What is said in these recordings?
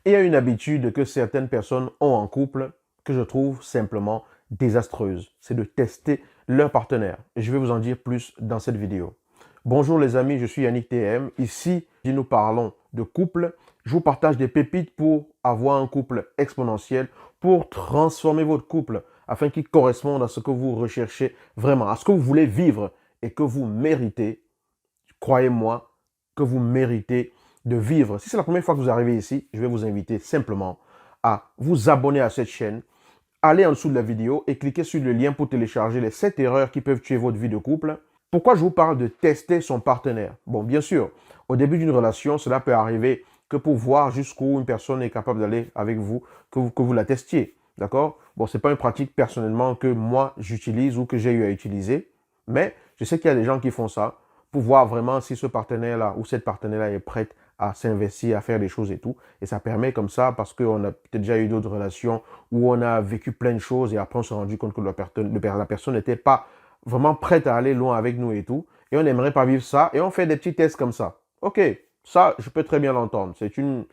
Et il y a une habitude que certaines personnes ont en couple que je trouve simplement désastreuse. C'est de tester leur partenaire. Et je vais vous en dire plus dans cette vidéo. Bonjour les amis, je suis Yannick TM. Ici, nous parlons de couple. Je vous partage des pépites pour avoir un couple exponentiel, pour transformer votre couple afin qu'il corresponde à ce que vous recherchez vraiment, à ce que vous voulez vivre et que vous méritez. Croyez-moi que vous méritez de vivre. Si c'est la première fois que vous arrivez ici, je vais vous inviter simplement à vous abonner à cette chaîne. Allez en dessous de la vidéo et cliquez sur le lien pour télécharger les 7 erreurs qui peuvent tuer votre vie de couple. Pourquoi je vous parle de tester son partenaire? Bon, bien sûr, au début d'une relation, cela peut arriver que pour voir jusqu'où une personne est capable d'aller avec vous, que vous la testiez. D'accord? Bon, ce n'est pas une pratique personnellement que moi j'utilise ou que j'ai eu à utiliser, mais je sais qu'il y a des gens qui font ça pour voir vraiment si ce partenaire-là ou cette partenaire-là est prête à s'investir, à faire des choses et tout. Et ça permet comme ça, parce qu'on a peut-être déjà eu d'autres relations où on a vécu plein de choses et après on s'est rendu compte que la personne n'était pas vraiment prête à aller loin avec nous et tout. Et on n'aimerait pas vivre ça et on fait des petits tests comme ça. Ok, ça, je peux très bien l'entendre. C'est une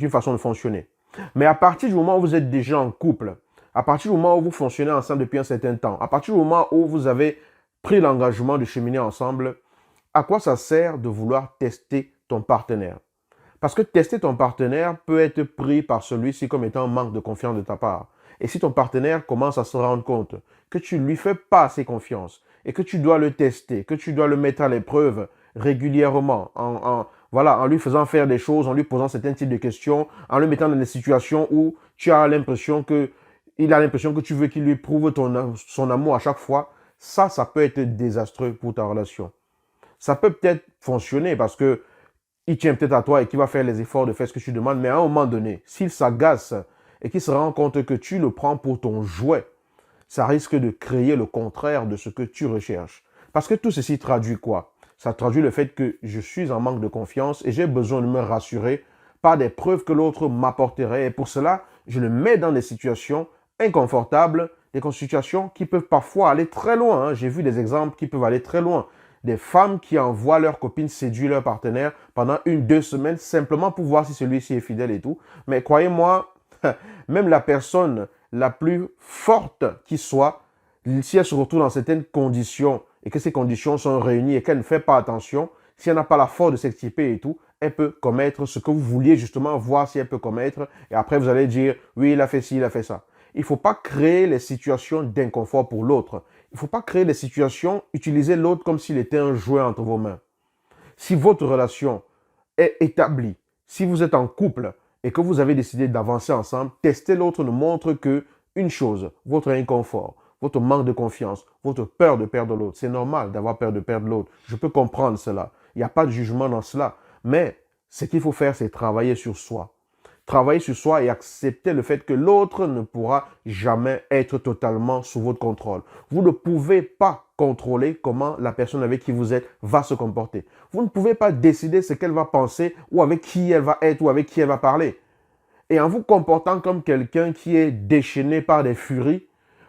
façon de fonctionner. Mais à partir du moment où vous êtes déjà en couple, à partir du moment où vous fonctionnez ensemble depuis un certain temps, à partir du moment où vous avez pris l'engagement de cheminer ensemble, à quoi ça sert de vouloir tester ton partenaire? Parce que tester ton partenaire peut être pris par celui-ci comme étant un manque de confiance de ta part. Et si ton partenaire commence à se rendre compte que tu ne lui fais pas assez confiance et que tu dois le tester, que tu dois le mettre à l'épreuve régulièrement, voilà, en lui faisant faire des choses, en lui posant certains types de questions, en le mettant dans des situations où tu as l'impression que il a l'impression que tu veux qu'il lui prouve son amour à chaque fois, ça peut être désastreux pour ta relation. Ça peut peut-être fonctionner parce que il tient peut-être à toi et qu'il va faire les efforts de faire ce que tu demandes, mais à un moment donné, s'il s'agace et qu'il se rend compte que tu le prends pour ton jouet, ça risque de créer le contraire de ce que tu recherches. Parce que tout ceci traduit quoi? Ça traduit le fait que je suis en manque de confiance et j'ai besoin de me rassurer par des preuves que l'autre m'apporterait. Et pour cela, je le mets dans des situations inconfortables, des situations qui peuvent parfois aller très loin. J'ai vu des exemples qui peuvent aller très loin. Des femmes qui envoient leurs copines séduire leur partenaire pendant 1, 2 semaines simplement pour voir si celui-ci est fidèle et tout. Mais croyez-moi, même la personne la plus forte qui soit, si elle se retrouve dans certaines conditions et que ces conditions sont réunies et qu'elle ne fait pas attention, si elle n'a pas la force de s'extirper et tout, elle peut commettre ce que vous vouliez justement voir si elle peut commettre. Et après, vous allez dire, oui, il a fait ci, il a fait ça. Il ne faut pas créer les situations d'inconfort pour l'autre. Il ne faut pas créer des situations, utiliser l'autre comme s'il était un jouet entre vos mains. Si votre relation est établie, si vous êtes en couple et que vous avez décidé d'avancer ensemble, tester l'autre ne montre que une chose, votre inconfort, votre manque de confiance, votre peur de perdre l'autre. C'est normal d'avoir peur de perdre l'autre. Je peux comprendre cela. Il n'y a pas de jugement dans cela. Mais ce qu'il faut faire, c'est travailler sur soi. Travailler sur soi et accepter le fait que l'autre ne pourra jamais être totalement sous votre contrôle. Vous ne pouvez pas contrôler comment la personne avec qui vous êtes va se comporter. Vous ne pouvez pas décider ce qu'elle va penser ou avec qui elle va être ou avec qui elle va parler. Et en vous comportant comme quelqu'un qui est déchaîné par des furies,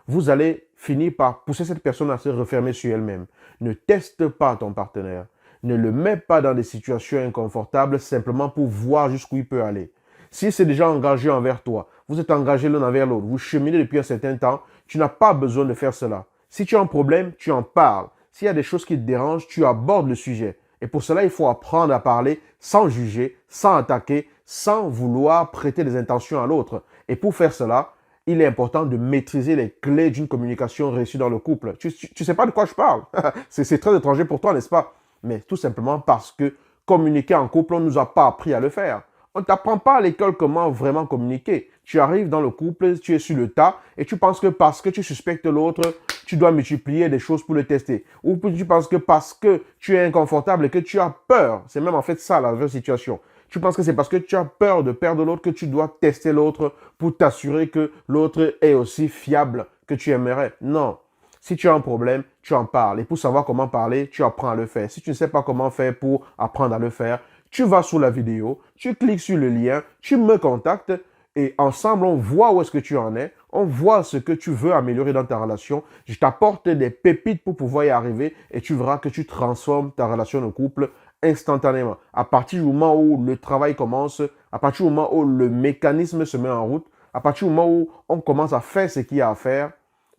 vous allez finir par pousser cette personne à se refermer sur elle-même. Ne teste pas ton partenaire. Ne le mets pas dans des situations inconfortables simplement pour voir jusqu'où il peut aller. Si c'est déjà engagé envers toi, vous êtes engagé l'un envers l'autre, vous cheminez depuis un certain temps, tu n'as pas besoin de faire cela. Si tu as un problème, tu en parles. S'il y a des choses qui te dérangent, tu abordes le sujet. Et pour cela, il faut apprendre à parler sans juger, sans attaquer, sans vouloir prêter des intentions à l'autre. Et pour faire cela, il est important de maîtriser les clés d'une communication réussie dans le couple. Tu sais pas de quoi je parle. C'est très étranger pour toi, n'est-ce pas? Mais tout simplement parce que communiquer en couple, on ne nous a pas appris à le faire. On ne t'apprend pas à l'école comment vraiment communiquer. Tu arrives dans le couple, tu es sur le tas et tu penses que parce que tu suspectes l'autre, tu dois multiplier des choses pour le tester. Ou tu penses que parce que tu es inconfortable et que tu as peur, c'est même en fait ça la vraie situation. Tu penses que c'est parce que tu as peur de perdre l'autre que tu dois tester l'autre pour t'assurer que l'autre est aussi fiable que tu aimerais. Non. Si tu as un problème, tu en parles. Et pour savoir comment parler, tu apprends à le faire. Si tu ne sais pas comment faire pour apprendre à le faire, tu vas sous la vidéo, tu cliques sur le lien, tu me contactes et ensemble, on voit où est-ce que tu en es, on voit ce que tu veux améliorer dans ta relation. Je t'apporte des pépites pour pouvoir y arriver et tu verras que tu transformes ta relation de couple instantanément. À partir du moment où le travail commence, à partir du moment où le mécanisme se met en route, à partir du moment où on commence à faire ce qu'il y a à faire,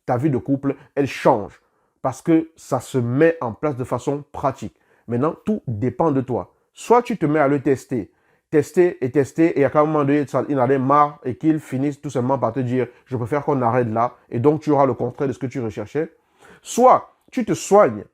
ta vie de couple, elle change. Parce que ça se met en place de façon pratique. Maintenant, tout dépend de toi. Soit tu te mets à le tester, et à un moment donné, il en a marre et qu'il finisse tout simplement par te dire « je préfère qu'on arrête là » et donc tu auras le contraire de ce que tu recherchais. Soit tu te soignes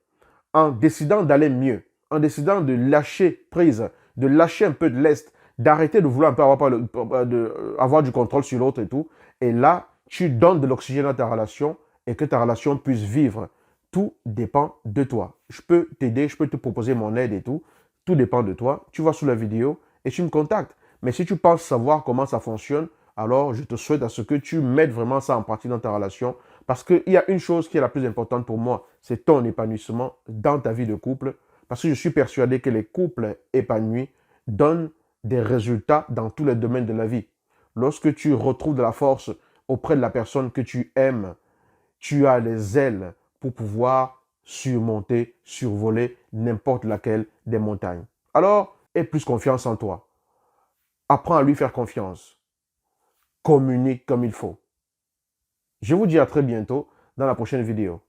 en décidant d'aller mieux, en décidant de lâcher prise, de lâcher un peu de lest, d'arrêter de vouloir un peu avoir du contrôle sur l'autre et tout. Et là, tu donnes de l'oxygène à ta relation et que ta relation puisse vivre. Tout dépend de toi. Je peux t'aider, je peux te proposer mon aide et tout. Tout dépend de toi. Tu vas sous la vidéo et tu me contactes. Mais si tu penses savoir comment ça fonctionne, alors je te souhaite à ce que tu mettes vraiment ça en pratique dans ta relation. Parce qu'il y a une chose qui est la plus importante pour moi, c'est ton épanouissement dans ta vie de couple. Parce que je suis persuadé que les couples épanouis donnent des résultats dans tous les domaines de la vie. Lorsque tu retrouves de la force auprès de la personne que tu aimes, tu as les ailes pour pouvoir surmonter, survoler n'importe laquelle des montagnes. Alors, aie plus confiance en toi. Apprends à lui faire confiance. Communique comme il faut. Je vous dis à très bientôt dans la prochaine vidéo.